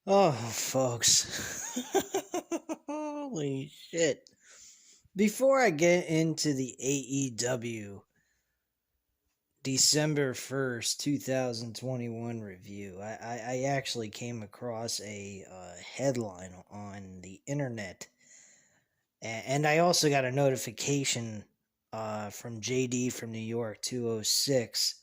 Oh, folks. Holy shit. Before I get into the AEW December 1st, 2021 review, I actually came across a headline on the internet. And I also got a notification from JD from New York 206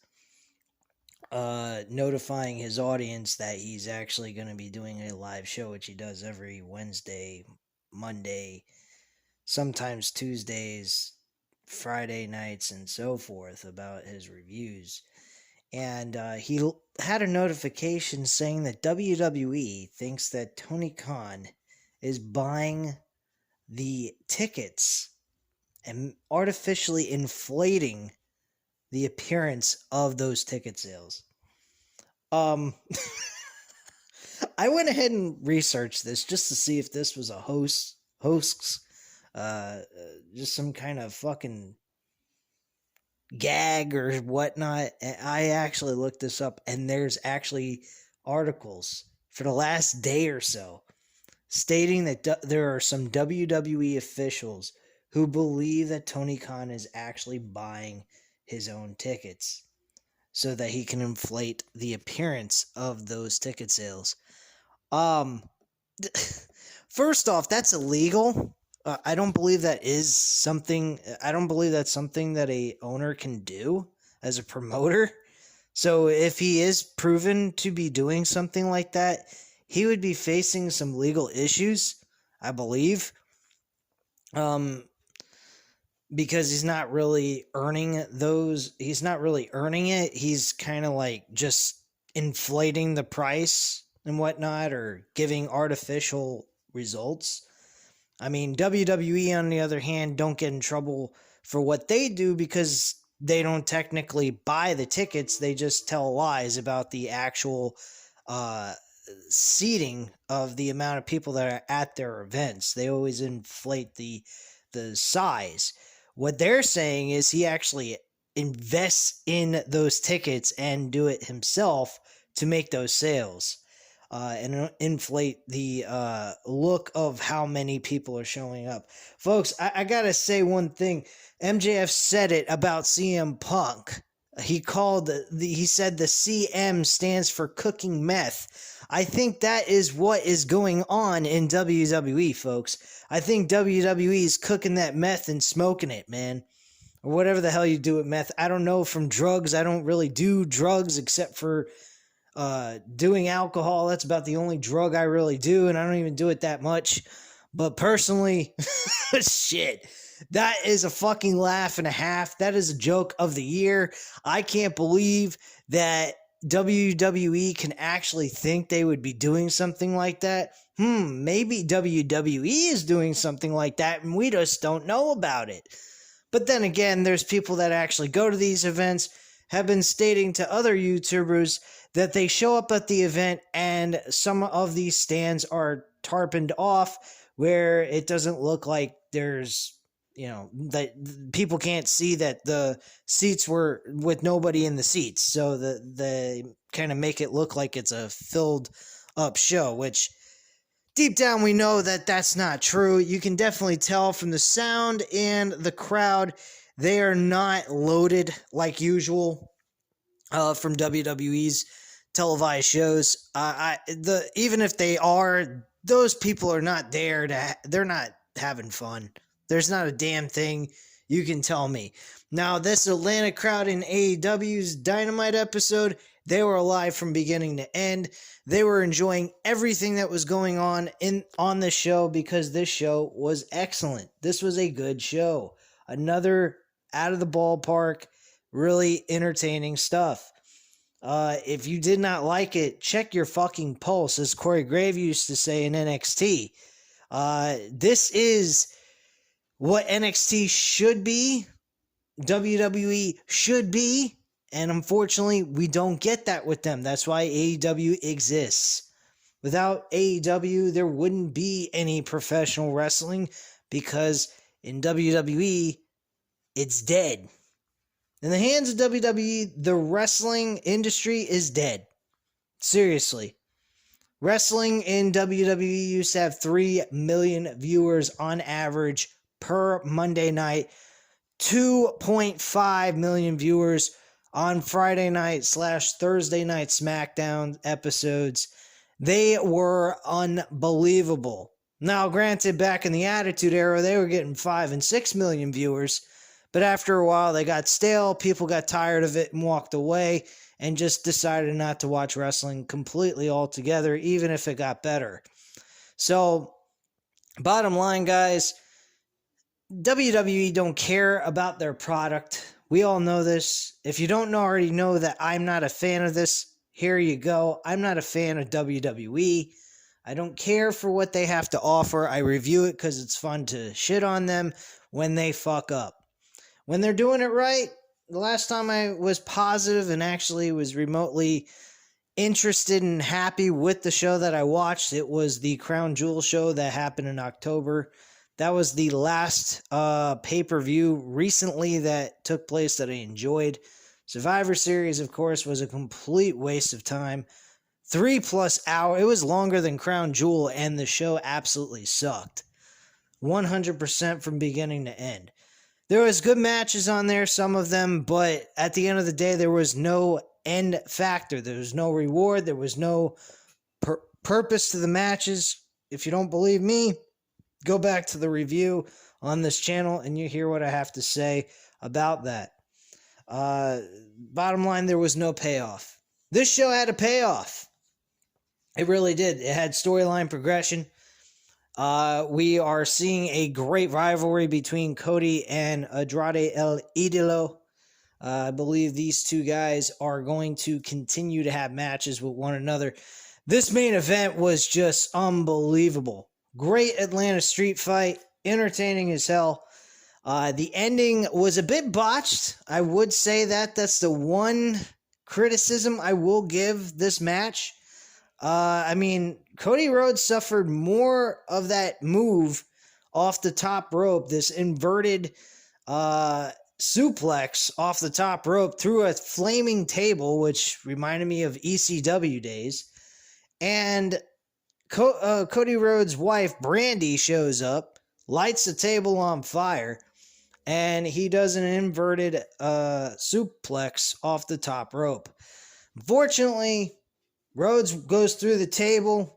notifying his audience that he's actually going to be doing a live show, which he does every Wednesday, Monday, sometimes Tuesdays, Friday nights, and so forth about his reviews. And he had a notification saying that WWE thinks that Tony Khan is buying the tickets and artificially inflating the appearance of those ticket sales. Um, I went ahead and researched this just to see if this was a host's, just some kind of fucking gag or whatnot. And I actually looked this up, and there's actually articles for the last day or so stating that there are some WWE officials who believe that Tony Khan is actually buying his own tickets so that he can inflate the appearance of those ticket sales. Um, First off, that's illegal. I don't believe that is something. I don't believe that's something that a owner can do as a promoter. So if he is proven to be doing something like that, he would be facing some legal issues, I believe. Um, because he's not really earning those. He's not really earning it. He's kind of like just inflating the price and whatnot, or giving artificial results. I mean, WWE, on the other hand, don't get in trouble for what they do because they don't technically buy the tickets. They just tell lies about the actual seating of the amount of people that are at their events. They always inflate the size. What they're saying is he actually invests in those tickets and do it himself to make those sales. And inflate the look of how many people are showing up. Folks, I gotta say one thing. MJF said it about CM Punk. He said the CM stands for cooking meth. I think that is what is going on in WWE, folks. I think WWE is cooking that meth and smoking it, man. Or whatever the hell you do with meth. I don't know from drugs. I don't really do drugs except for doing alcohol. That's about the only drug I really do, and I don't even do it that much. But personally, shit, that is a fucking laugh and a half. That is a joke of the year. I can't believe that WWE can actually think they would be doing something like that. Maybe WWE is doing something like that and we just don't know about it. But then again, there's people that actually go to these events, have been stating to other YouTubers that they show up at the event and some of these stands are tarpened off where it doesn't look like there's, that people can't see that the seats were with nobody in the seats. So they kind of make it look like it's a filled up show, which deep down we know that that's not true. You can definitely tell from the sound and the crowd. They are not loaded like usual from WWE's televised shows. Even if they are, those people are not there they're not having fun. There's not a damn thing you can tell me. Now, this Atlanta crowd in AEW's Dynamite episode, they were alive from beginning to end. They were enjoying everything that was going on this show because this show was excellent. This was a good show. Another out of the ballpark, really entertaining stuff. If you did not like it, check your fucking pulse, as Corey Grave used to say in NXT. This is what NXT should be, WWE should be, and unfortunately, we don't get that with them. That's why AEW exists. Without AEW, there wouldn't be any professional wrestling because in WWE, it's dead. In the hands of WWE, the wrestling industry is dead. Seriously. Wrestling in WWE used to have 3 million viewers on average per Monday night, 2.5 million viewers on Friday night / Thursday night SmackDown episodes. They were unbelievable. Now, granted, back in the Attitude Era, they were getting 5 and 6 million viewers, but after a while, they got stale, people got tired of it and walked away, and just decided not to watch wrestling completely altogether, even if it got better. So, bottom line, guys, WWE don't care about their product. We all know this. If you don't already know that I'm not a fan of this, here you go. I'm not a fan of WWE. I don't care for what they have to offer. I review it because it's fun to shit on them when they fuck up. When they're doing it right, the last time I was positive and actually was remotely interested and happy with the show that I watched, it was the Crown Jewel show that happened in October. That was the last pay-per-view recently that took place that I enjoyed. Survivor Series, of course, was a complete waste of time. 3+ hours. It was longer than Crown Jewel, and the show absolutely sucked. 100% from beginning to end. There was good matches on there, some of them, but at the end of the day, there was no end factor. There was no reward. There was no purpose to the matches. If you don't believe me, go back to the review on this channel and you hear what I have to say about that. Bottom line, there was no payoff. This show had a payoff. It really did. It had storyline progression. We are seeing a great rivalry between Cody and Andrade El Idolo. I believe these two guys are going to continue to have matches with one another. This main event was just unbelievable. Great Atlanta street fight. Entertaining as hell. The ending was a bit botched. I would say that. That's the one criticism I will give this match. Cody Rhodes suffered more of that move off the top rope, this inverted suplex off the top rope through a flaming table, which reminded me of ECW days. And Cody Rhodes' wife, Brandy, shows up, lights the table on fire, and he does an inverted suplex off the top rope. Unfortunately, Rhodes goes through the table,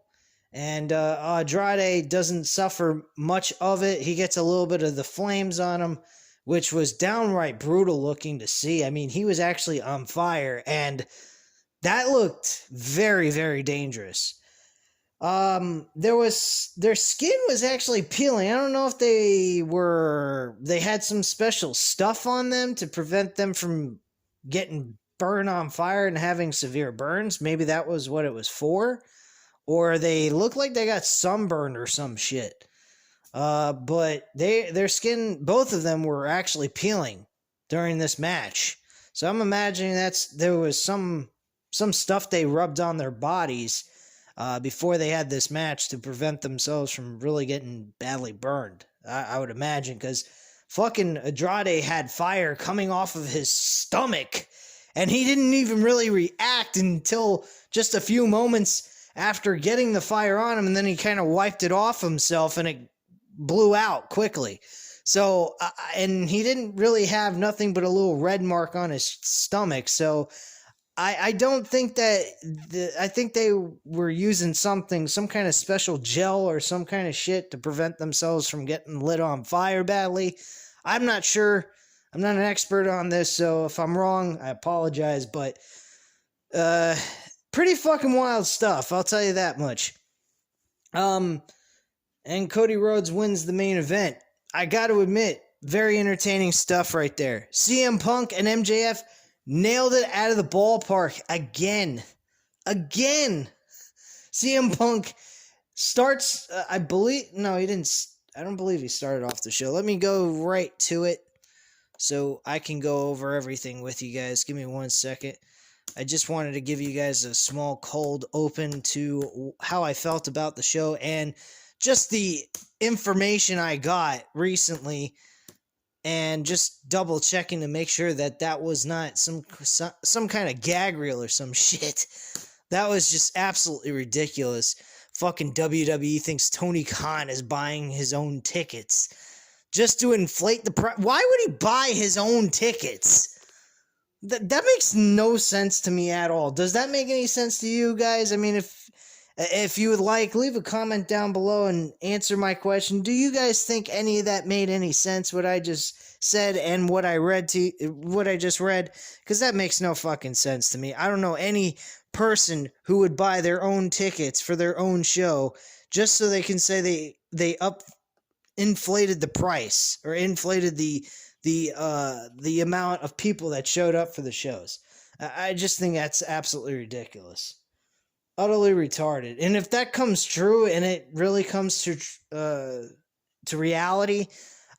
and Andrade doesn't suffer much of it. He gets a little bit of the flames on him, which was downright brutal looking to see. I mean, he was actually on fire, and that looked very, very dangerous. Their skin was actually peeling. I don't know if they had some special stuff on them to prevent them from getting burned on fire and having severe burns. Maybe that was what it was for. Or they looked like they got sunburned or some shit. But their skin, both of them were actually peeling during this match. So I'm imagining there was some stuff they rubbed on their bodies before they had this match to prevent themselves from really getting badly burned. I would imagine, because fucking Andrade had fire coming off of his stomach, and he didn't even really react until just a few moments after getting the fire on him, and then he kind of wiped it off himself, and it blew out quickly. So, and he didn't really have nothing but a little red mark on his stomach, so I don't think that, I think they were using some kind of special gel or some kind of shit to prevent themselves from getting lit on fire badly. I'm not sure. I'm not an expert on this, so if I'm wrong, I apologize, but pretty fucking wild stuff, I'll tell you that much. And Cody Rhodes wins the main event. I gotta admit, very entertaining stuff right there. CM Punk and MJF nailed it out of the ballpark again. CM Punk starts, I don't believe he started off the show. Let me go right to it so I can go over everything with you guys. Give me 1 second. I just wanted to give you guys a small cold open to how I felt about the show and just the information I got recently, and just double checking to make sure that was not some kind of gag reel or some shit That was just absolutely ridiculous. Fucking WWE thinks Tony Khan is buying his own tickets just to inflate the price. Why would he buy his own tickets? That makes no sense to me at all. Does that make any sense to you guys? I mean, if you would like, leave a comment down below and answer my question. Do you guys think any of that made any sense, what I just said and what I just read? Because that makes no fucking sense to me. I don't know any person who would buy their own tickets for their own show just so they can say they inflated the price or inflated the amount of people that showed up for the shows. I just think that's absolutely ridiculous. Utterly retarded. And if that comes true and it really comes to reality,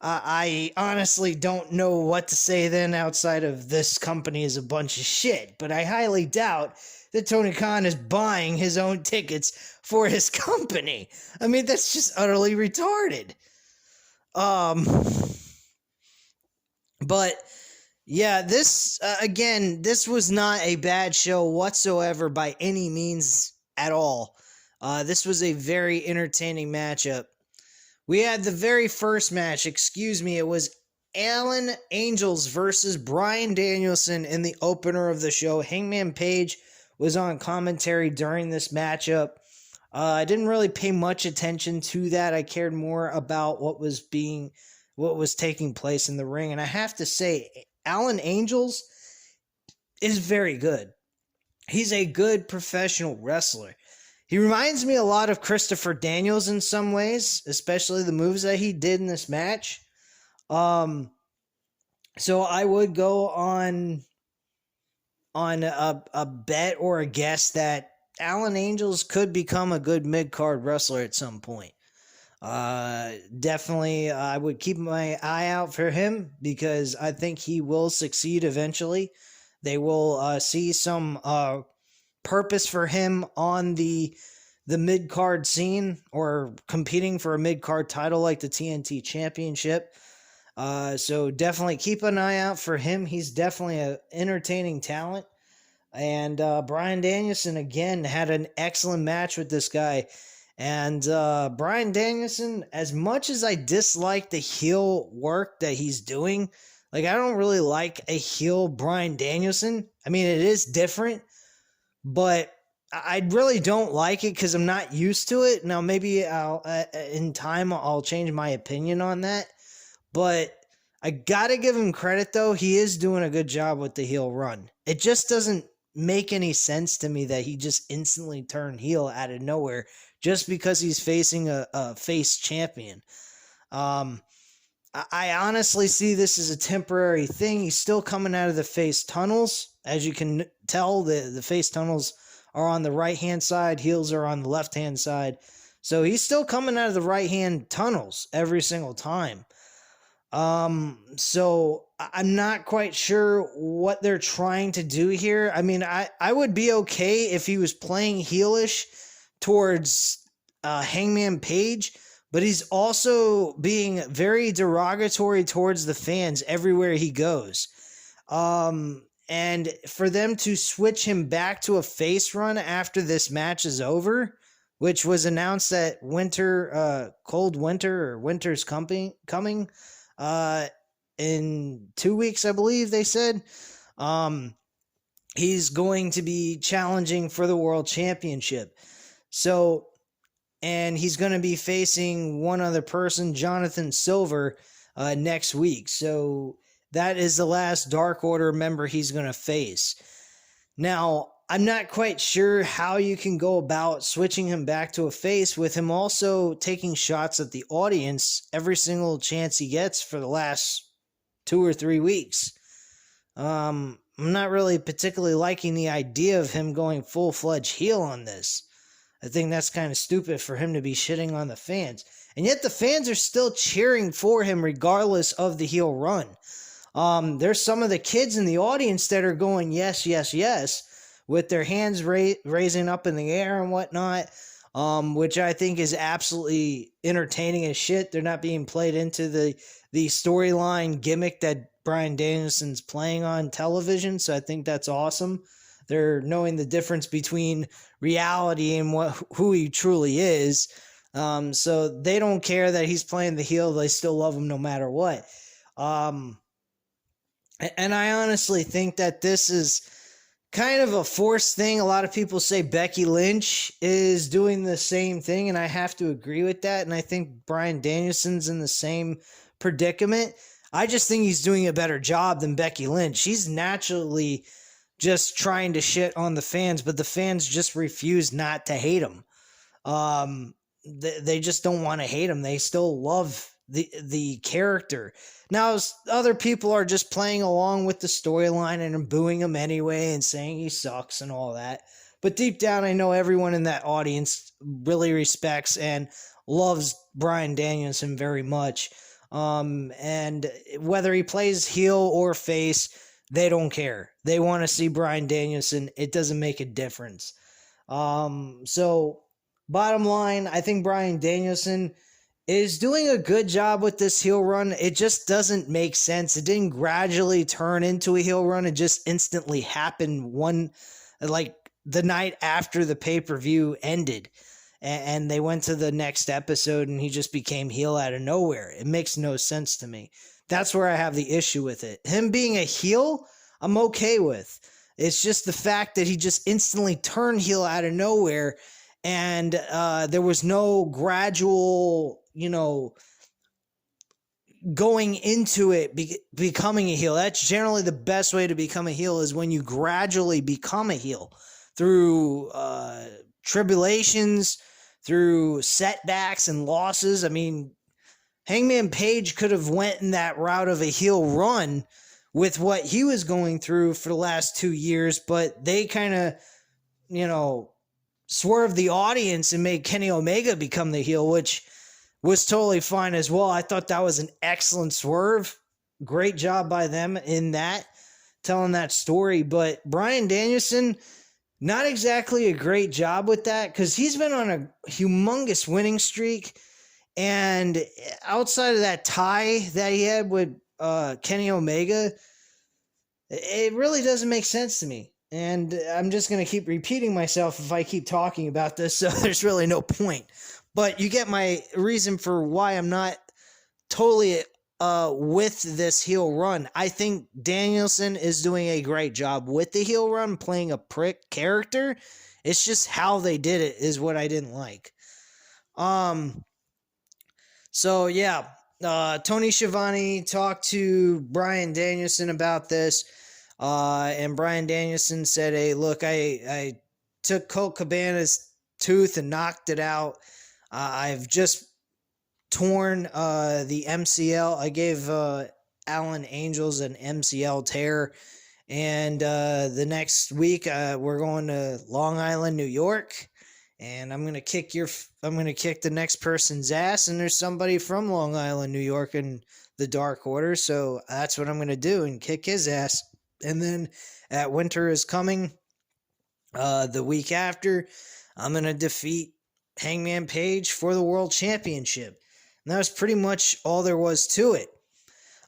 I honestly don't know what to say then outside of this company is a bunch of shit. But I highly doubt that Tony Khan is buying his own tickets for his company. I mean, that's just utterly retarded. But yeah, this, again, this was not a bad show whatsoever by any means at all. This was a very entertaining matchup. We had the very first match, it was Alan Angels versus Bryan Danielson in the opener of the show. Hangman Page was on commentary during this matchup. I didn't really pay much attention to that. I cared more about what was taking place in the ring. And I have to say, Alan Angels is very good. He's a good professional wrestler. He reminds me a lot of Christopher Daniels in some ways, especially the moves that he did in this match. So I would go on a bet or a guess that Alan Angels could become a good mid-card wrestler at some point. Definitely, I would keep my eye out for him because I think he will succeed eventually. They will see some purpose for him on the mid-card scene or competing for a mid-card title like the TNT Championship. So definitely keep an eye out for him. He's definitely an entertaining talent. And Bryan Danielson, again, had an excellent match with this guy. And Bryan Danielson, as much as I dislike the heel work that he's doing, like, I don't really like a heel Bryan Danielson. I mean, it is different, but I really don't like it because I'm not used to it. Now, maybe in time I'll change my opinion on that. But I gotta give him credit, though. He is doing a good job with the heel run. It just doesn't make any sense to me that he just instantly turned heel out of nowhere just because he's facing a face champion. I honestly see this as a temporary thing. He's still coming out of the face tunnels. As you can tell, the face tunnels are on the right-hand side. Heels are on the left-hand side. So he's still coming out of the right-hand tunnels every single time. So I'm not quite sure what they're trying to do here. I mean, I would be okay if he was playing heelish towards Hangman Page, but he's also being very derogatory towards the fans everywhere he goes. And for them to switch him back to a face run after this match is over, which was announced that cold winter or winter's coming, in 2 weeks, I believe they said. He's going to be challenging for the World Championship. So, and he's going to be facing one other person, Jonathan Silver, next week. So that is the last Dark Order member he's going to face. Now, I'm not quite sure how you can go about switching him back to a face with him also taking shots at the audience every single chance he gets for the last 2 or 3 weeks. I'm not really particularly liking the idea of him going full-fledged heel on this. I think that's kind of stupid for him to be shitting on the fans. And yet the fans are still cheering for him regardless of the heel run. There's some of the kids in the audience that are going, yes, yes, yes, with their hands raising up in the air and whatnot, which I think is absolutely entertaining as shit. They're not being played into the storyline gimmick that Bryan Danielson's playing on television, so I think that's awesome. They're knowing the difference between reality and who he truly is. So they don't care that he's playing the heel. They still love him no matter what. And I honestly think that this is kind of a forced thing. A lot of people say Becky Lynch is doing the same thing, and I have to agree with that. And I think Bryan Danielson's in the same predicament. I just think he's doing a better job than Becky Lynch. She's naturally just trying to shit on the fans, but the fans just refuse not to hate him. They just don't want to hate him. They still love the character. Now, other people are just playing along with the storyline and booing him anyway and saying he sucks and all that. But deep down, I know everyone in that audience really respects and loves Bryan Danielson very much. And whether he plays heel or face, they don't care. They want to see Bryan Danielson. It doesn't make a difference. So bottom line, I think Bryan Danielson is doing a good job with this heel run. It just doesn't make sense. It didn't gradually turn into a heel run. It just instantly happened the night after the pay-per-view ended. And they went to the next episode and he just became heel out of nowhere. It makes no sense to me. That's where I have the issue with it. Him being a heel, I'm okay with. It's just the fact that he just instantly turned heel out of nowhere, and there was no gradual, going into it, becoming a heel. That's generally the best way to become a heel, is when you gradually become a heel through tribulations, through setbacks and losses. I mean, Hangman Page could have went in that route of a heel run with what he was going through for the last 2 years, but they kind of, swerved the audience and made Kenny Omega become the heel, which was totally fine as well. I thought that was an excellent swerve. Great job by them in that, telling that story. But Bryan Danielson, not exactly a great job with that, because he's been on a humongous winning streak. And outside of that tie that he had with Kenny Omega, it really doesn't make sense to me. And I'm just going to keep repeating myself if I keep talking about this, so there's really no point. But you get my reason for why I'm not totally with this heel run. I think Danielson is doing a great job with the heel run, playing a prick character. It's just how they did it is what I didn't like. So yeah, Tony Schiavone talked to Bryan Danielson about this, and Bryan Danielson said, "Hey, look, I took Colt Cabana's tooth and knocked it out. I've just torn the MCL. I gave Alan Angels an MCL tear, and the next week we're going to Long Island, New York." And I'm gonna kick the next person's ass, and there's somebody from Long Island, New York, in the Dark Order, so that's what I'm gonna do, and kick his ass. And then at Winter is Coming, the week after, I'm gonna defeat Hangman Page for the World Championship. And that was pretty much all there was to it.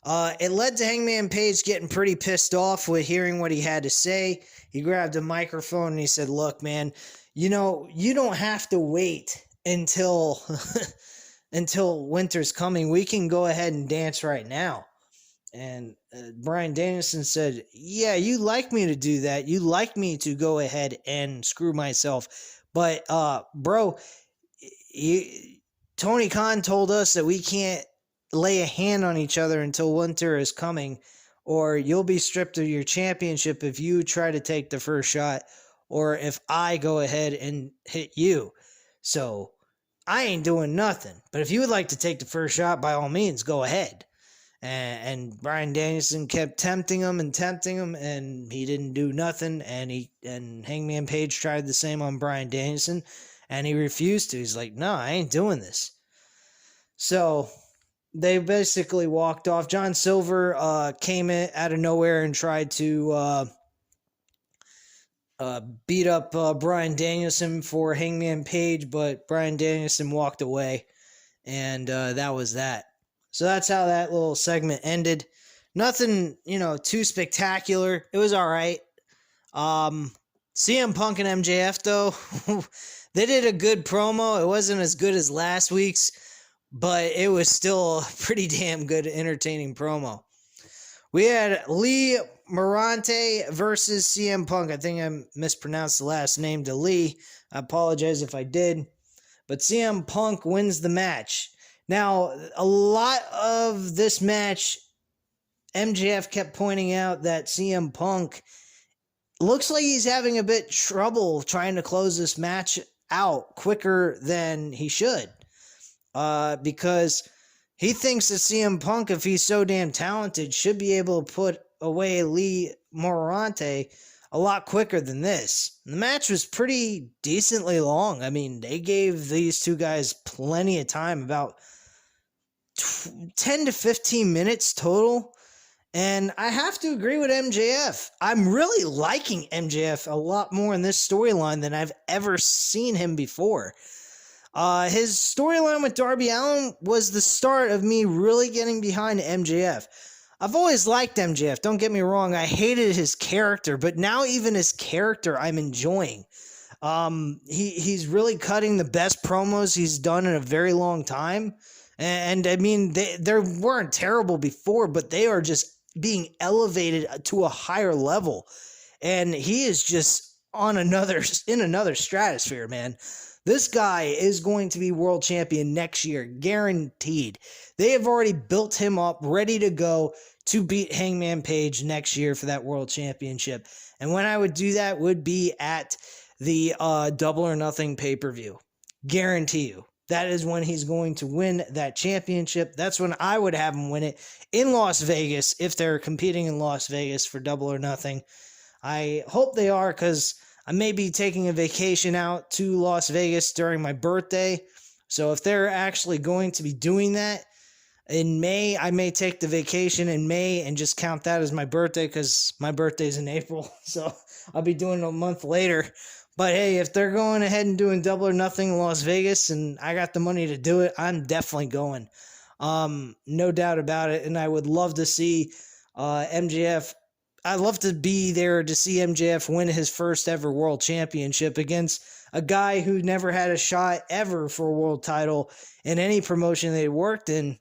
It led to Hangman Page getting pretty pissed off with hearing what he had to say. He grabbed a microphone and he said, "Look, man, you don't have to wait until until Winter's Coming. We can go ahead and dance right now." And Bryan Danielson said, "Yeah, you like me to do that. You like me to go ahead and screw myself. But, bro, Tony Khan told us that we can't lay a hand on each other until Winter is Coming, or you'll be stripped of your championship if you try to take the first shot, or if I go ahead and hit you. So I ain't doing nothing. But if you would like to take the first shot, by all means, go ahead." And Bryan Danielson kept tempting him, and he didn't do nothing. And Hangman Page tried the same on Bryan Danielson, and he refused to. He's like, "No, I ain't doing this." So they basically walked off. John Silver came in out of nowhere and tried to beat up Bryan Danielson for Hangman Page, but Bryan Danielson walked away, and that was that. So that's how that little segment ended. Nothing, too spectacular. It was all right. CM Punk and MJF, though, they did a good promo. It wasn't as good as last week's, but it was still a pretty damn good, entertaining promo. We had Lee Marante versus CM Punk. I think I mispronounced the last name to Lee. I apologize if I did. But CM Punk wins the match. Now, a lot of this match, MJF kept pointing out that CM Punk looks like he's having a bit trouble trying to close this match out quicker than he should. Because he thinks that CM Punk, if he's so damn talented, should be able to put away Lee Marante a lot quicker than this. The match was pretty decently long. I mean, they gave these two guys plenty of time, about 10 to 15 minutes total. And I have to agree with MJF. I'm really liking MJF a lot more in this storyline than I've ever seen him before. His storyline with Darby Allen was the start of me really getting behind MJF. I've always liked MJF, don't get me wrong. I hated his character, but now even his character I'm enjoying. He's really cutting the best promos he's done in a very long time. And I mean, they weren't terrible before, but they are just being elevated to a higher level. And he is just in another stratosphere, man. This guy is going to be world champion next year, guaranteed. They have already built him up, ready to go to beat Hangman Page next year for that world championship. And when I would do that would be at the Double or Nothing pay-per-view. Guarantee you. That is when he's going to win that championship. That's when I would have him win it in Las Vegas if they're competing in Las Vegas for Double or Nothing. I hope they are, because I may be taking a vacation out to Las Vegas during my birthday. So if they're actually going to be doing that in May, I may take the vacation in May and just count that as my birthday, because my birthday's in April. So I'll be doing it a month later. But hey, if they're going ahead and doing Double or Nothing in Las Vegas and I got the money to do it, I'm definitely going. No doubt about it. And I would love to see MJF. I'd love to be there to see MJF win his first ever world championship against a guy who never had a shot ever for a world title in any promotion they worked in.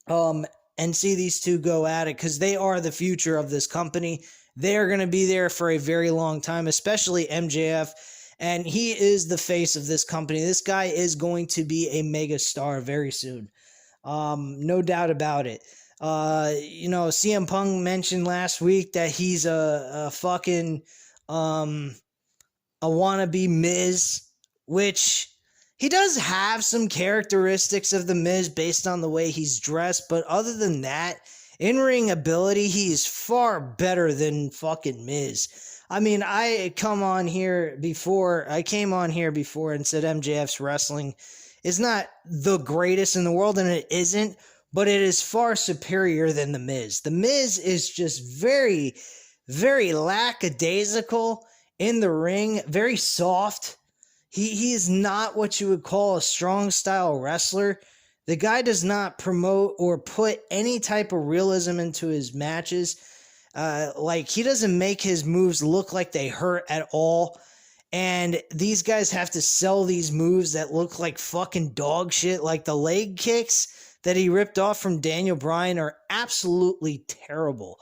And see these two go at it, because they are the future of this company. They are going to be there for a very long time, especially MJF, and he is the face of this company. This guy is going to be a mega star very soon. No doubt about it. CM Punk mentioned last week that he's a fucking a wannabe Miz, which he does have some characteristics of the Miz based on the way he's dressed, but other than that, in-ring ability, he is far better than fucking Miz. I mean, I came on here before and said MJF's wrestling is not the greatest in the world, and it isn't, but it is far superior than the Miz. The Miz is just very, very lackadaisical in the ring, very soft. He is not what you would call a strong style wrestler. The guy does not promote or put any type of realism into his matches. He doesn't make his moves look like they hurt at all. And these guys have to sell these moves that look like fucking dog shit. Like the leg kicks that he ripped off from Daniel Bryan are absolutely terrible.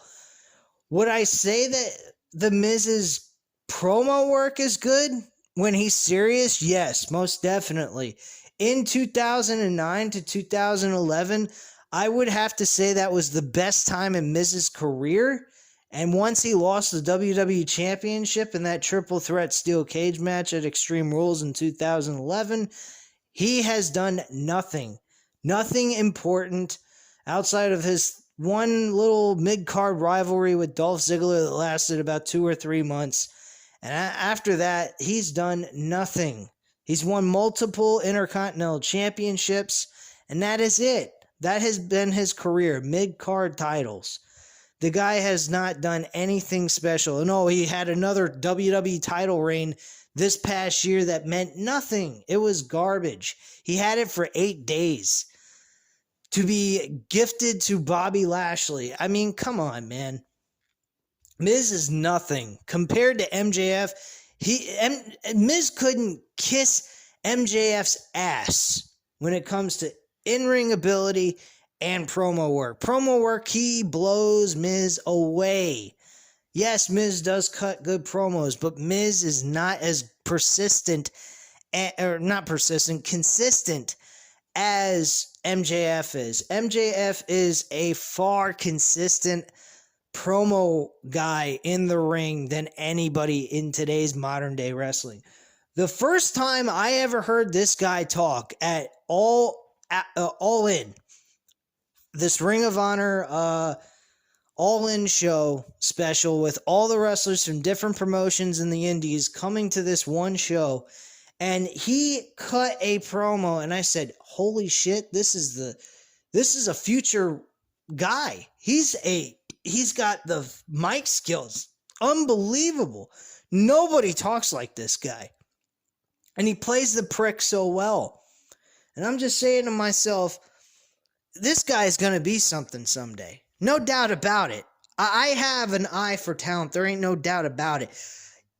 Would I say that the Miz's promo work is good when he's serious? Yes, most definitely. In 2009 to 2011, I would have to say that was the best time in Miz's career. And once he lost the WWE Championship in that triple threat steel cage match at Extreme Rules in 2011, he has done nothing important outside of his one little mid-card rivalry with Dolph Ziggler that lasted about 2 or 3 months. And after that, he's done nothing. He's won multiple Intercontinental Championships, and that is it. That has been his career, mid-card titles. The guy has not done anything special. No, he had another WWE title reign this past year that meant nothing. It was garbage. He had it for 8 days to be gifted to Bobby Lashley. I mean, come on, man. Miz is nothing. Compared to MJF, Miz couldn't kiss MJF's ass when it comes to in-ring ability and promo work. Promo work, he blows Miz away. Yes, Miz does cut good promos, but Miz is not as consistent as MJF is. MJF is a far consistent promo guy in the ring than anybody in today's modern day wrestling. The first time I ever heard this guy talk at All In, this Ring of Honor All In show special with all the wrestlers from different promotions in the indies coming to this one show, and he cut a promo, and I said, holy shit, this is a future guy. He's got the mic skills. Unbelievable. Nobody talks like this guy. And he plays the prick so well. And I'm just saying to myself, this guy's going to be something someday. No doubt about it. I have an eye for talent. There ain't no doubt about it.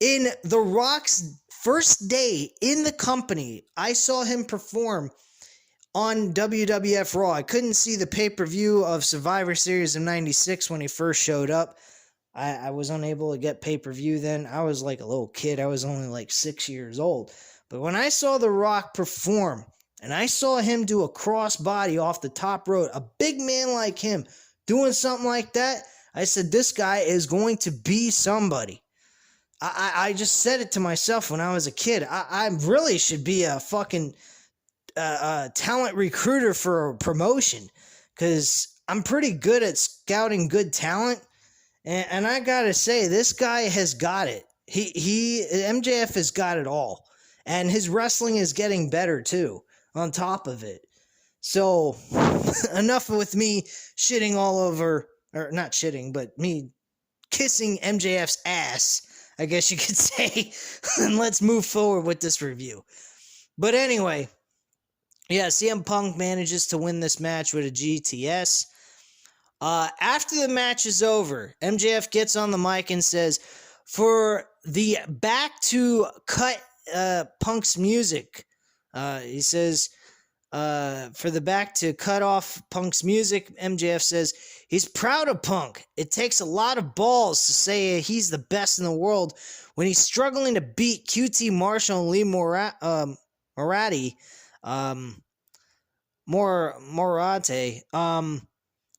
In The Rock's first day in the company, I saw him perform on WWF Raw. I couldn't see the pay-per-view of Survivor Series of 96 when he first showed up. I was unable to get pay-per-view then. I was like a little kid. I was only like 6 years old. But when I saw The Rock perform, and I saw him do a crossbody off the top rope, a big man like him doing something like that, I said, this guy is going to be somebody. I just said it to myself when I was a kid. I really should be a fucking talent recruiter for a promotion, because I'm pretty good at scouting good talent, and I gotta say, this guy has got it. MJF has got it all, and his wrestling is getting better too on top of it. So enough with me shitting all over, or not shitting, but me kissing MJF's ass, I guess you could say, and let's move forward with this review. But anyway, yeah, CM Punk manages to win this match with a GTS. After the match is over, MJF gets on the mic and says, for the back to cut Punk's music, he says, for the back to cut off Punk's music, MJF says he's proud of Punk. It takes a lot of balls to say he's the best in the world when he's struggling to beat QT Marshall and Lee Marante.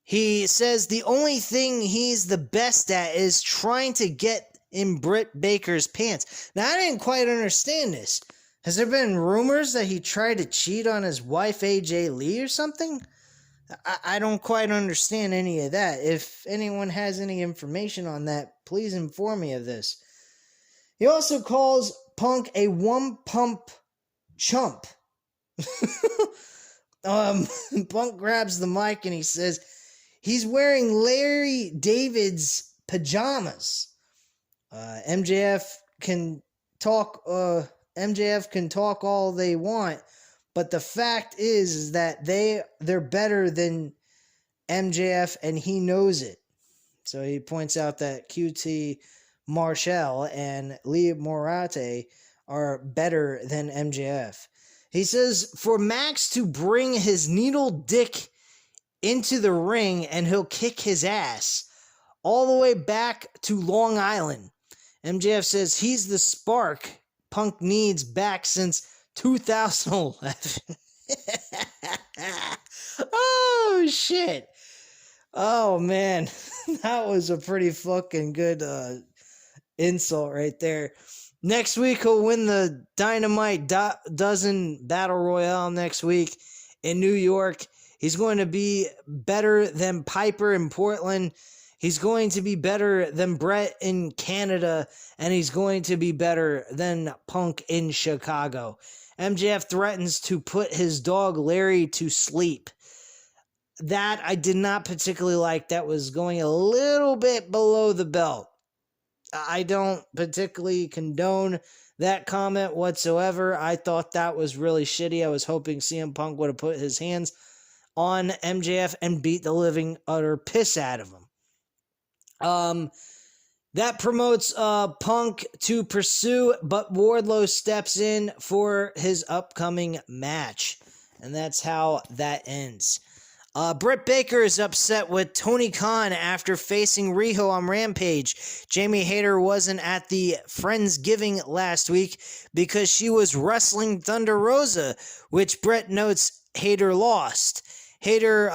He says the only thing he's the best at is trying to get in Britt Baker's pants. Now, I didn't quite understand this. Has there been rumors that he tried to cheat on his wife, AJ Lee, or something? I don't quite understand any of that. If anyone has any information on that, please inform me of this. He also calls Punk a one-pump chump. Punk grabs the mic and he says he's wearing Larry David's pajamas. MJF can talk all they want, but the fact is that they're better than MJF, and he knows it. So he points out that QT Marshall and Lee Marante are better than MJF. He says for Max to bring his needle dick into the ring and he'll kick his ass all the way back to Long Island. MJF says he's the spark Punk needs back since 2011. Oh, shit. Oh, man. That was a pretty fucking good insult right there. Next week, he'll win the Dynamite Dozen Battle Royale next week in New York. He's going to be better than Piper in Portland. He's going to be better than Brett in Canada, and he's going to be better than Punk in Chicago. MJF threatens to put his dog Larry to sleep. That I did not particularly like. That was going a little bit below the belt. I don't particularly condone that comment whatsoever. I thought that was really shitty. I was hoping CM Punk would have put his hands on MJF and beat the living utter piss out of him. That promotes Punk to pursue, but Wardlow steps in for his upcoming match. And that's how that ends. Britt Baker is upset with Tony Khan after facing Riho on Rampage. Jamie Hayter wasn't at the Friendsgiving last week because she was wrestling Thunder Rosa, which Brett notes Hayter lost. Hayter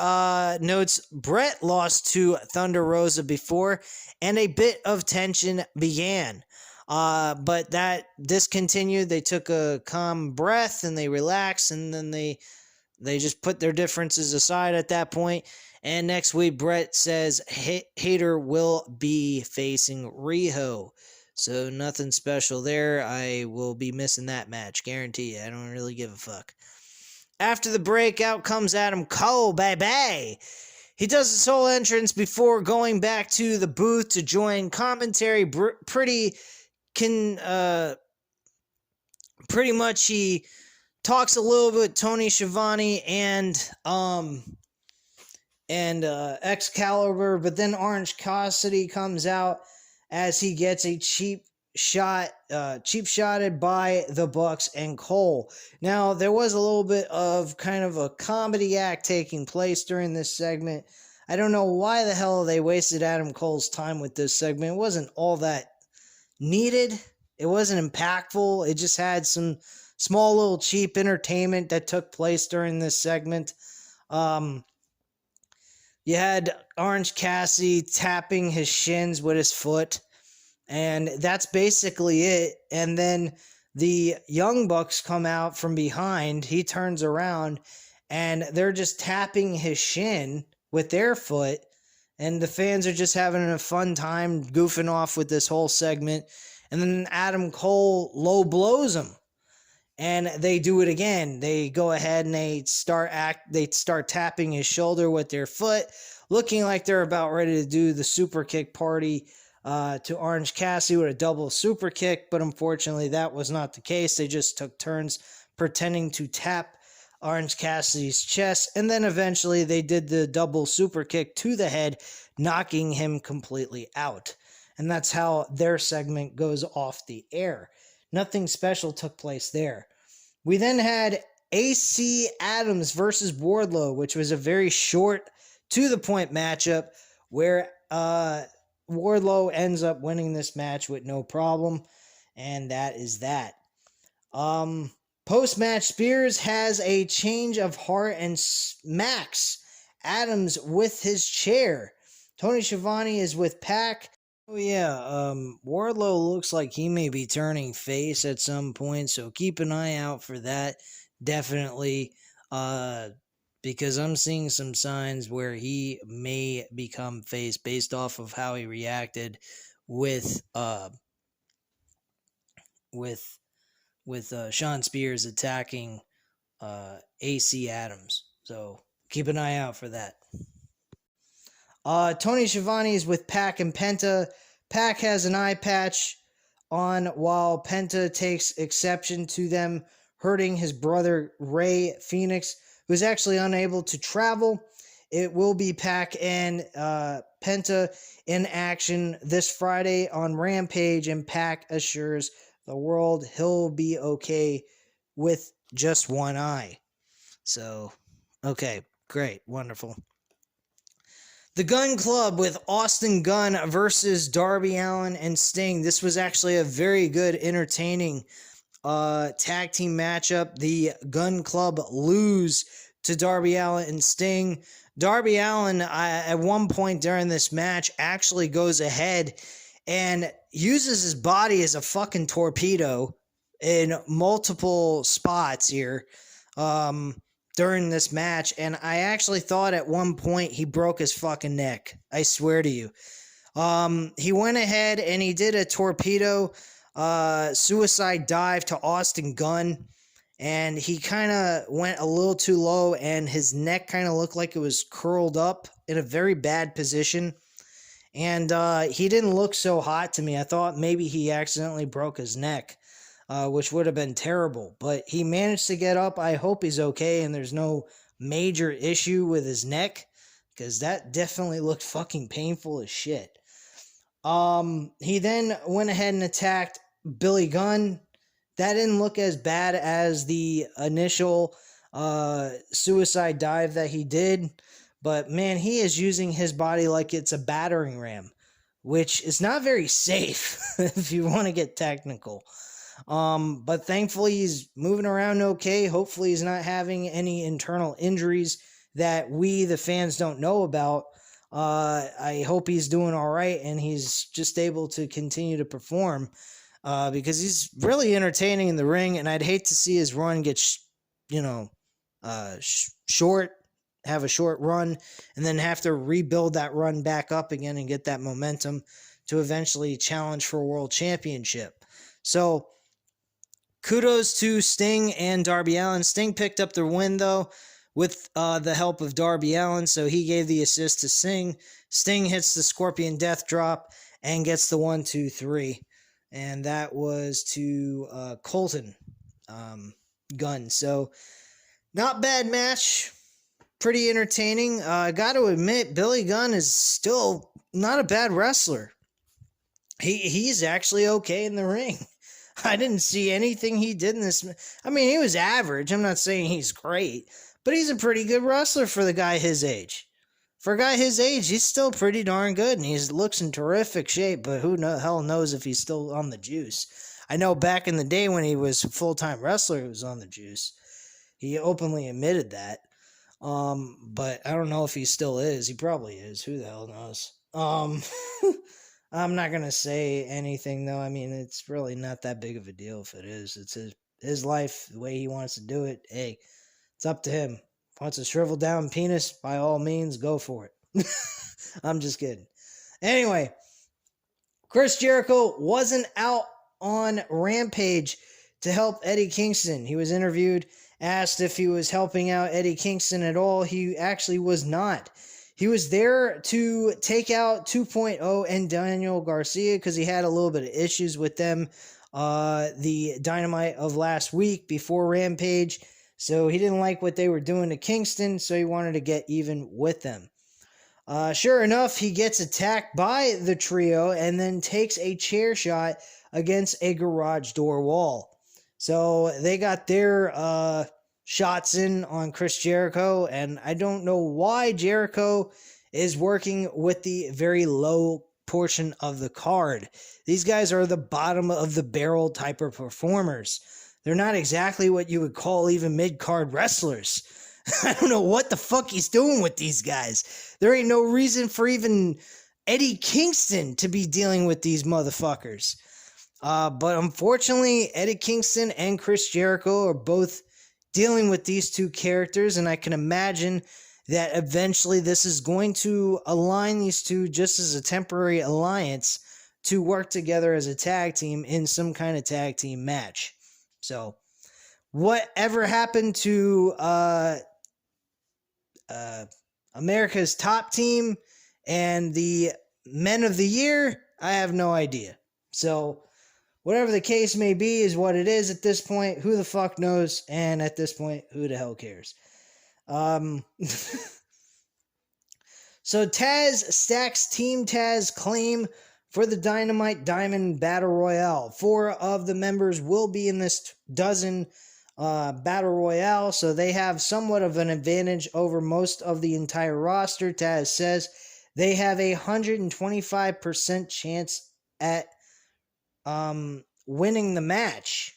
notes Brett lost to Thunder Rosa before, and a bit of tension began. But that discontinued. They took a calm breath and they relaxed, and then they just put their differences aside at that point. And next week, Brett says Hayter will be facing Riho. So nothing special there. I will be missing that match. Guarantee you. I don't really give a fuck. After the break, out comes Adam Cole, baby. He does his whole entrance before going back to the booth to join commentary. Pretty much he talks a little bit Tony Schiavone and Excalibur, but then Orange Cassidy comes out as he gets a cheap shotted by the Bucks and Cole. Now, there was a little bit of kind of a comedy act taking place during this segment. I don't know why the hell they wasted Adam Cole's time with this segment. It wasn't all that needed. It wasn't impactful. It just had some small little cheap entertainment that took place during this segment. You had Orange Cassidy tapping his shins with his foot, and that's basically it. And then the Young Bucks come out from behind. He turns around, and they're just tapping his shin with their foot, and the fans are just having a fun time goofing off with this whole segment. And then Adam Cole low blows him. And they do it again. They go ahead and they start tapping his shoulder with their foot, looking like they're about ready to do the super kick party to Orange Cassidy with a double super kick, but unfortunately that was not the case. They just took turns pretending to tap Orange Cassidy's chest, and then eventually they did the double super kick to the head, knocking him completely out. And that's how their segment goes off the air. Nothing special took place there. We then had AC Adams versus Wardlow, which was a very short, to-the-point matchup where Wardlow ends up winning this match with no problem, and that is that. Post-match, Spears has a change of heart and smacks Adams with his chair. Tony Schiavone is with Pac. Oh yeah, Wardlow looks like he may be turning face at some point, so keep an eye out for that, definitely, because I'm seeing some signs where he may become face based off of how he reacted with Sean Spears attacking AC Adams, so keep an eye out for that. Tony Schiavone is with Pac and Penta. Pac has an eye patch on while Penta takes exception to them hurting his brother Ray Phoenix, who's actually unable to travel. It will be Pac and Penta in action this Friday on Rampage, and Pac assures the world he'll be okay with just one eye. So, okay, great, wonderful. The Gunn Club with Austin Gunn versus Darby Allen and Sting. This was actually a very good, entertaining tag team matchup. The Gunn Club lose to Darby Allen and Sting. Darby Allen, at one point during this match, actually goes ahead and uses his body as a fucking torpedo in multiple spots here. During this match, and I actually thought at one point he broke his fucking neck. I swear to you. He went ahead and he did a torpedo suicide dive to Austin Gunn, and he kind of went a little too low, and his neck kind of looked like it was curled up in a very bad position, and he didn't look so hot to me. I thought maybe he accidentally broke his neck. Which would have been terrible. But he managed to get up. I hope he's okay and there's no major issue with his neck, because that definitely looked fucking painful as shit. He then went ahead and attacked Billy Gunn. That didn't look as bad as the initial suicide dive that he did. But man, he is using his body like it's a battering ram, which is not very safe if you want to get technical. But thankfully he's moving around okay. Hopefully he's not having any internal injuries that we, the fans, don't know about. I hope he's doing all right and he's just able to continue to perform because he's really entertaining in the ring, and I'd hate to see his run get, short, have a short run, and then have to rebuild that run back up again and get that momentum to eventually challenge for a world championship. So kudos to Sting and Darby Allen. Sting picked up the win, though, with the help of Darby Allen, so he gave the assist to Sting. Sting hits the Scorpion Death Drop and gets the 1-2-3, and that was to Colton Gunn. So, not bad match. Pretty entertaining. I got to admit, Billy Gunn is still not a bad wrestler. He's actually okay in the ring. I didn't see anything he did in this. I mean, he was average. I'm not saying he's great, but he's a pretty good wrestler for the guy his age. For a guy his age, he's still pretty darn good, and he looks in terrific shape, but who the hell knows if he's still on the juice. I know back in the day when he was a full-time wrestler, he was on the juice. He openly admitted that. But I don't know if he still is. He probably is. Who the hell knows? I'm not going to say anything, though. I mean, it's really not that big of a deal if it is. It's his life, the way he wants to do it. Hey, it's up to him. If he wants a shriveled down penis, by all means, go for it. I'm just kidding. Anyway, Chris Jericho wasn't out on Rampage to help Eddie Kingston. He was interviewed, asked if he was helping out Eddie Kingston at all. He actually was not. He was there to take out 2.0 and Daniel Garcia because he had a little bit of issues with them, the Dynamite of last week before Rampage. So he didn't like what they were doing to Kingston, so he wanted to get even with them. Sure enough, he gets attacked by the trio and then takes a chair shot against a garage door wall. So they got their shots in on Chris Jericho, and I don't know why Jericho is working with the very low portion of the card. These guys are the bottom of the barrel type of performers. They're not exactly what you would call even mid-card wrestlers. I don't know what the fuck he's doing with these guys. There ain't no reason for even Eddie Kingston to be dealing with these motherfuckers. But unfortunately, Eddie Kingston and Chris Jericho are both dealing with these two characters, and I can imagine that eventually this is going to align these two just as a temporary alliance to work together as a tag team in some kind of tag team match. So, whatever happened to America's Top Team and the Men of the Year, I have no idea. So, whatever the case may be is what it is at this point. Who the fuck knows? And at this point, who the hell cares? So Taz stacks Team Taz claim for the Dynamite Diamond Battle Royale. 4 of the members will be in this dozen Battle Royale, so they have somewhat of an advantage over most of the entire roster. Taz says they have a 125% chance at winning the match.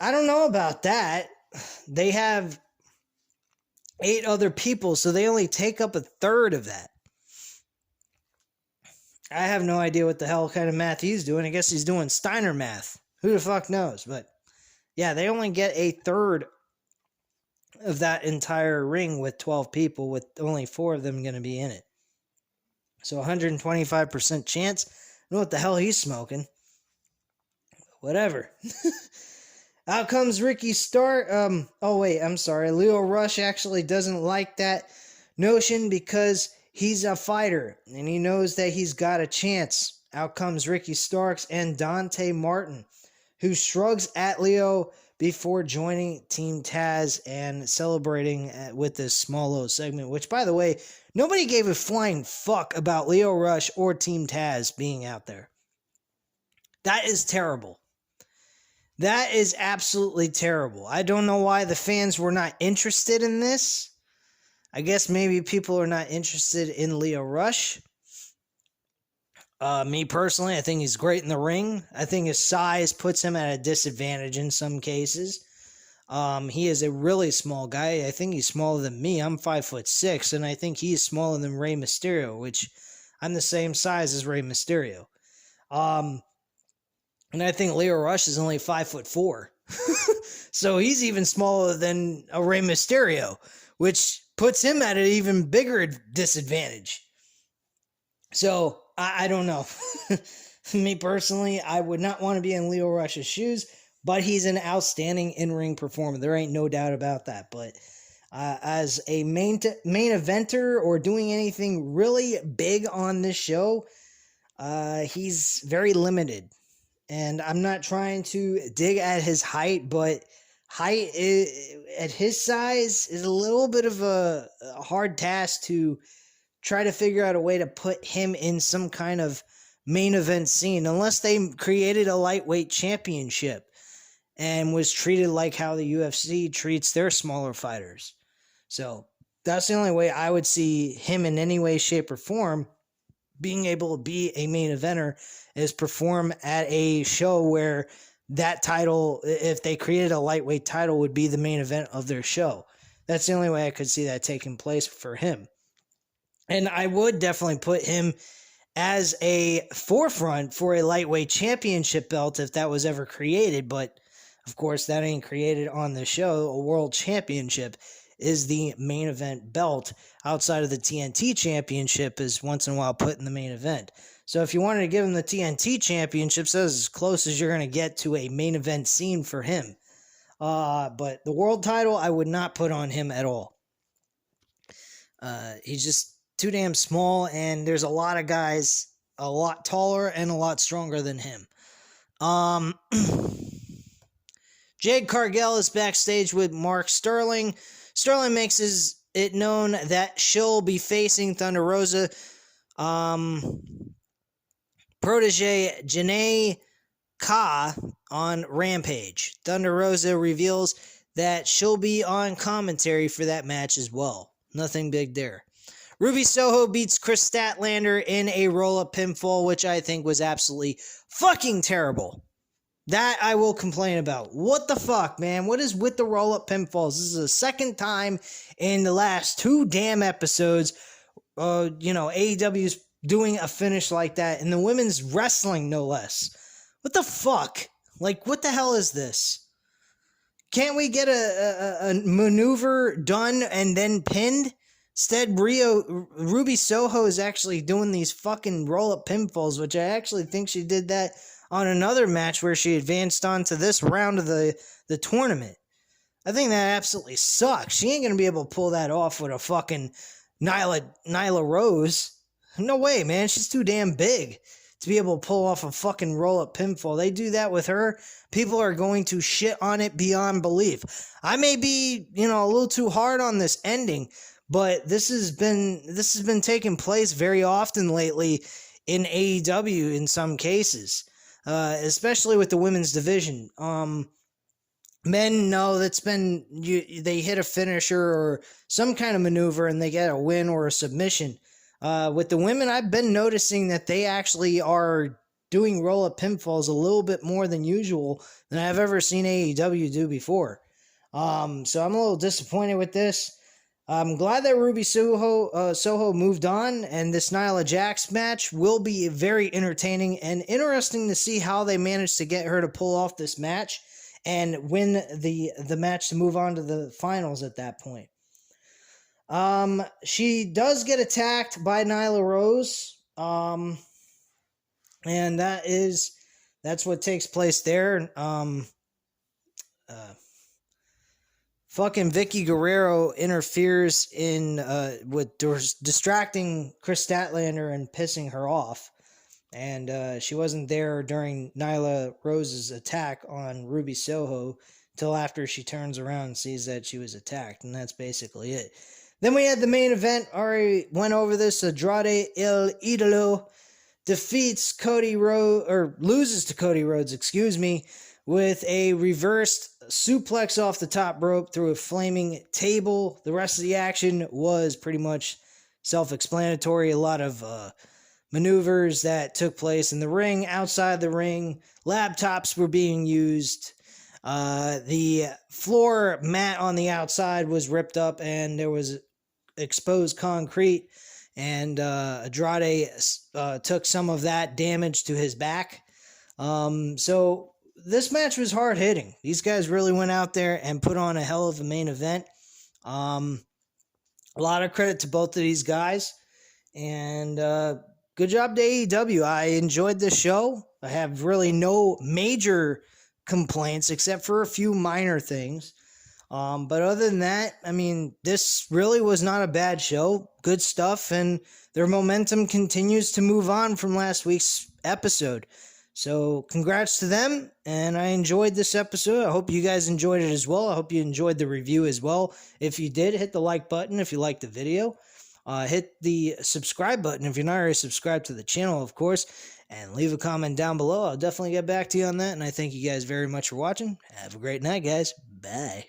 I don't know about that. They have 8 other people, so they only take up a third of that. I have no idea what the hell kind of math he's doing. I guess he's doing Steiner math. Who the fuck knows? But yeah, they only get a third of that entire ring with 12 people, with only 4 of them going to be in it. So 125% chance. I don't know what the hell he's smoking. Whatever. Out comes Ricky Stark. Leo Rush actually doesn't like that notion because he's a fighter and he knows that he's got a chance. Out comes Ricky Starks and Dante Martin, who shrugs at Leo before joining Team Taz and celebrating with this small little segment, which, by the way, nobody gave a flying fuck about Lio Rush or Team Taz being out there. That is terrible. That is absolutely terrible. I don't know why the fans were not interested in this. I guess maybe people are not interested in Lio Rush. Me personally, I think he's great in the ring. I think his size puts him at a disadvantage in some cases. He is a really small guy. I think he's smaller than me. I'm 5'6", and I think he's smaller than Rey Mysterio, which I'm the same size as Rey Mysterio. And I think Lio Rush is only 5'4". So he's even smaller than a Rey Mysterio, which puts him at an even bigger disadvantage. So, I don't know. Me personally, I would not want to be in Lio Rush's shoes, but he's an outstanding in-ring performer. There ain't no doubt about that. But as a main eventer or doing anything really big on this show, he's very limited. And I'm not trying to dig at his height, but height at his size is a little bit of a hard task to try to figure out a way to put him in some kind of main event scene, unless they created a lightweight championship and was treated like how the UFC treats their smaller fighters. So that's the only way I would see him in any way, shape, or form being able to be a main eventer, is perform at a show where that title, if they created a lightweight title, would be the main event of their show. That's the only way I could see that taking place for him. And I would definitely put him as a forefront for a lightweight championship belt if that was ever created. But, of course, that ain't created on the show. A world championship is the main event belt. Outside of the TNT championship is once in a while put in the main event. So if you wanted to give him the TNT championship, that's as close as you're going to get to a main event scene for him. But the world title, I would not put on him at all. He's just too damn small, and there's a lot of guys a lot taller and a lot stronger than him. Jade Cargill is backstage with Mark Sterling. Sterling makes it known that she'll be facing Thunder Rosa protege Janae Ka on Rampage. Thunder Rosa reveals that she'll be on commentary for that match as well. Nothing big there. Ruby Soho beats Chris Statlander in a roll-up pinfall, which I think was absolutely fucking terrible. That I will complain about. What the fuck, man? What is with the roll-up pinfalls? This is the second time in the last 2 damn episodes, AEW's doing a finish like that, and the women's wrestling, no less. What the fuck? Like, what the hell is this? Can't we get a maneuver done and then pinned? Instead, Ruby Soho is actually doing these fucking roll-up pinfalls, which I actually think she did that on another match where she advanced on to this round of the tournament. I think that absolutely sucks. She ain't going to be able to pull that off with a fucking Nyla Rose. No way, man. She's too damn big to be able to pull off a fucking roll-up pinfall. They do that with her, people are going to shit on it beyond belief. I may be, a little too hard on this ending, but this has been taking place very often lately in AEW in some cases. Especially with the women's division. Men know they hit a finisher or some kind of maneuver and they get a win or a submission. With the women, I've been noticing that they actually are doing roll-up pinfalls a little bit more than usual than I've ever seen AEW do before. So I'm a little disappointed with this. I'm glad that Ruby Soho moved on, and this Nyla Jax match will be very entertaining and interesting to see how they managed to get her to pull off this match and win the match to move on to the finals at that point. She does get attacked by Nyla Rose, and that's what takes place there. Fucking Vicky Guerrero interferes with distracting Chris Statlander and pissing her off. And she wasn't there during Nyla Rose's attack on Ruby Soho till after she turns around and sees that she was attacked, and that's basically it. Then we had the main event. Already went over this. Andrade El Idolo defeats Cody Rhodes, or loses to Cody Rhodes, with a reversed suplex off the top rope through a flaming table. The rest of the action was pretty much self-explanatory. A lot of maneuvers that took place in the ring, outside the ring. Laptops were being used. The floor mat on the outside was ripped up, and there was exposed concrete, and Andrade took some of that damage to his back. So this match was hard-hitting. These guys really went out there and put on a hell of a main event. A lot of credit to both of these guys, and good job to AEW. I enjoyed this show. I have really no major complaints except for a few minor things. But other than that, I mean, this really was not a bad show. Good stuff, and their momentum continues to move on from last week's episode. So congrats to them, and I enjoyed this episode. I hope you guys enjoyed it as well. I hope you enjoyed the review as well. If you did, hit the like button if you liked the video. Hit the subscribe button if you're not already subscribed to the channel, of course, and leave a comment down below. I'll definitely get back to you on that, and I thank you guys very much for watching. Have a great night, guys. Bye.